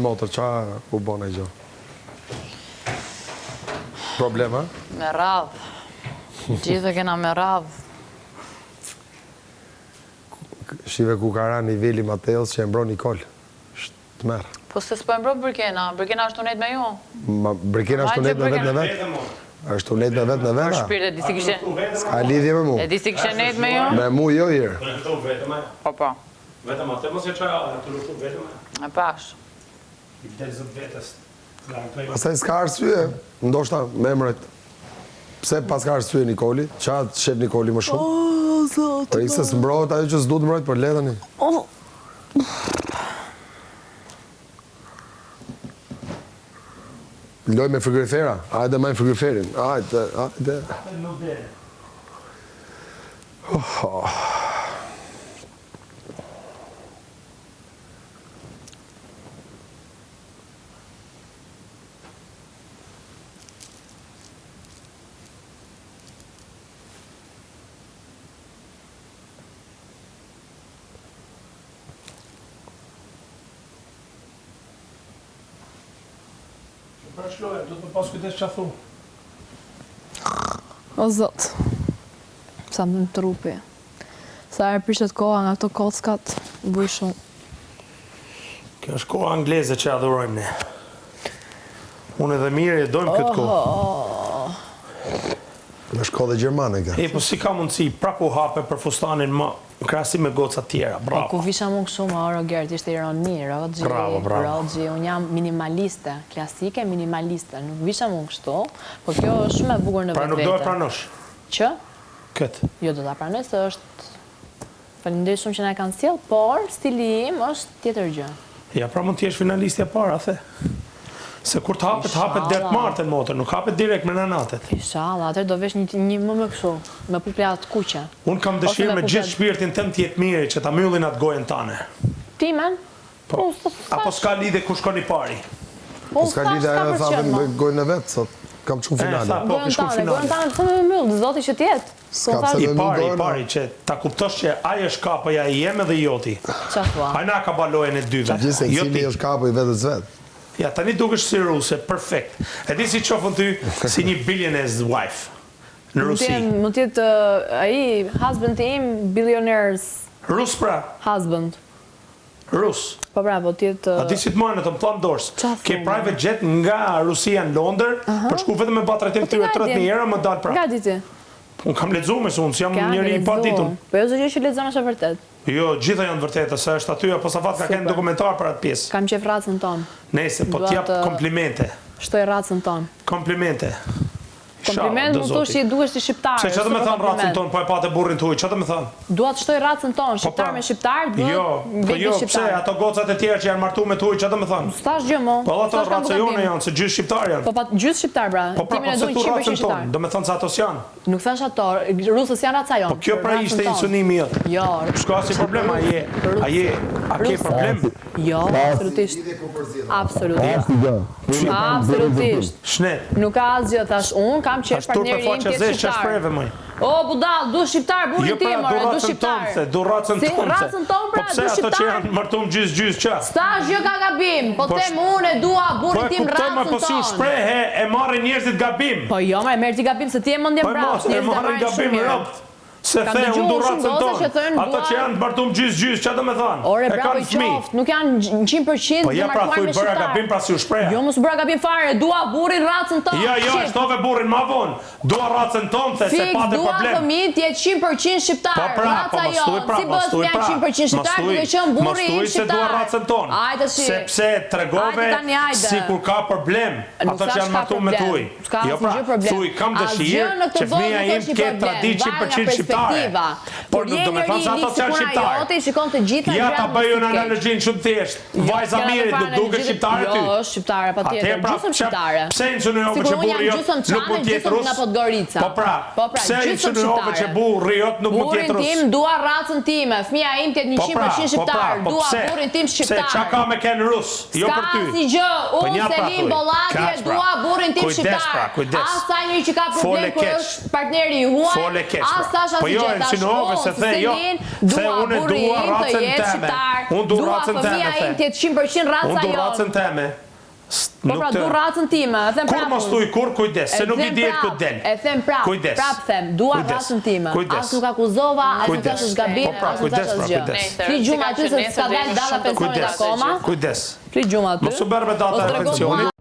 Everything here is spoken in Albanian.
motor, qa u bona i gjo? Problema? Me radhë. Gjithë kena me radhë. Shive ku ka ra niveli Mateos që e mbro Nikol. Shtë merë. Po se s'po e mbro Brikena. Brikena është unet me ju. Brikena është unet me vetë në vetë. është unet me vetë në vetë. Shpirë, e di si kishe... Ska lidhje me mu. E di si kishe net me ju? Me mu jo hirë. Të luftu vetëm e. Po. Vetëm atë, mos e qaja, të luftu vetëm e. E pash. I vdelë zët vetës. Pastaj s'ka arsye, ndoshta me emret. Pse pas ka arsye Nikoli? Qa të shep Nikoli më shumë? O, zotë. Për ikse s'mbrojt ajo që s'du të mbrojt për letani. Loj me frigorifera, hajde majnë frigoriferin, hajde. Pra shloja, du të më pas kujdes që a thu. O zot, sa më në trupi. Sa e prishet koha nga këto kockat, bëj shumë. Kjo është koha angleze që adhurojmë ne. Unë edhe mirë e dojmë këtë kohë. Është kohë dhe Gjermane kjo. Po si ka mundësi, prapu hape për fustanin më krasi me goca tjera, bravo. Ku visha më shumë, Gert, ishte ironi, Rogji, Rogji, unë jam minimaliste, klasike minimaliste, nuk visha më kështu, po kjo është shumë e bukur në vetë. Pra nuk do e pranosh? Që? Këtë? Jo, do të pranoj se është, faleminderit shumë që na e kanë sjell, por stili im është tjetër gjë. Ja, pra mund t'jesh finalistja para, the. Se kur t'hapet det martën motër, nuk hapet direkt me nanatet. Inshallah, atër do vesh një më me kështu, me pupja të kuqe. Unë kam dëshirë me gjithë shpirtin tëm t'jetë mirë që ta myllin atë gojën tane. Timen? Apo s'ka lidhe ku shkoni pari? S'ka lidhe ajo thave me gojën e vetë, sot kam qënë finale. Gojën tane, të me myllë, zoti që tjetë. I pari që ta kuptosh që aje është kapëja i jem edhe joti. Qa thua? Ajna ka balojen e dyve. Gjithse cili është kapë i vetës vetë. Ja, tani dukesh si ruse, perfekt. E di si qofën ty si një billionaire's wife në Rusi. Më tjetë aji, husband tim, billionaires. Rus pra? Husband. Rus. Po pra, po tjetë... A di si të marrë në të më thonë dorës. Ke private jet nga Rusia në Londër, për shku vetëm me batrajtim të 30 herë, më dalë pra. Nga di ti? Unë kam lexuar me se unë jam njëri i paditun. Po jo zë që lexon është e vërtet. Jo, gjitha janë vërteta, se është aty apo sa fat ka kënë dokumentar për atë pjesë. Kam qef racën tonë. Nese, po t'jap komplimente. Shtoj racën tonë. Komplimente. Kompliment më thush që i duhesh ti shqiptar. Se çfarë do të thon racën tonë, po e patë burrin tuaj, çfarë do të thon? Dua të shtoj racën tonë, shqiptar me shqiptar, po jo, pse ato gocat e tjera që janë martuar me tuaj, çfarë do të thon? S'tash gjë më. Po ato racë jone janë, se gjysë shqiptar janë. Po pa gjysë shqiptar pra. Timin e duan 100% shqiptar. Do të thon se ato s'janë. Nuk thash ato, rusës janë raca jonë. Po kjo pra ishte insunimi jot. Jo. S'ka si problem, a ke problem? Jo, absolutisht. Absolutisht. Shnet. Nuk ka asgjë thash, un kam qef partnerin tim të shqiptar. O, budall, du shqiptar, burin tim, du shqiptar. Du racën tonë. Si racën tonë, pra, du shqiptar. Po pse ato që janë martum gjys qa? Sta gjë ka gabim, po tem unë e dua burin tim racën tonë. Po si shprehe e marrin njerëzit gabim. Po jo, e merr ti gabim se ti e mendje brash, njerëzit e marrin gabim robt. Se the unë du racën tonë. Ato që janë martum gjys, qa do me thonë? Ore, bravo i qoftë, nuk janë 100% po ja pra thuj bëra gabim pra si u shpreha. Jo, mos bëra gabim fare, dua burin racën tonë. Jo, shtove burin ma vonë. Dua racën tonë, se pate problem. Dua fëmijë të jetë 100% shqiptar. Raca jo, si bëhet me 100% shqiptar, duke qenë burri im shqiptar. Se dua racën tonë. Sepse tregove si kur ka problem, ato që janë martu me tuj. Jo pra, thuj kam dëshirë që fëmija im ke tradit 100% shqiptare. Por nuk do me thonë se ato që janë shqiptarë. Ja ta bëju në analogjinë shumë thjesht. Vajza mirit nuk duke shqiptare ty. Jo, shqiptare, pa tjetër, gjusëm shqiptare. Pse insinuove që burri jot nuk mund tjetë rus? Po pra, pse insinuove që burri jot nuk mund tjetë rus? Burin tim dua racën time, fëmija im tjetë 100% shqiptar, dua burin tim shqiptar. Se qa ka me ken rus, jo për ty. Ska si gjë, unë Selim Bollati dua burin tim shqiptar. As ta një që ka problem kër është partneri juaj, as ta insinuove se the jo, se unë dua racën teme. Unë dua racën teme. Fëmija im të jetë 100% raca jote. Unë dua racën teme. Po pra, du racën time, e them prapë. Kur mos thuj kur, kujdes, se nuk I dihet këtë del. E them prapë, them, dua racën time. As nuk akuzova, as nuk tash është gabim, as nuk tash është gjë. Fli gjumë aty se s'ka dalë data 15 akoma. Kujdes. Fli gjumë aty. Mos u bërë me data e pensionit.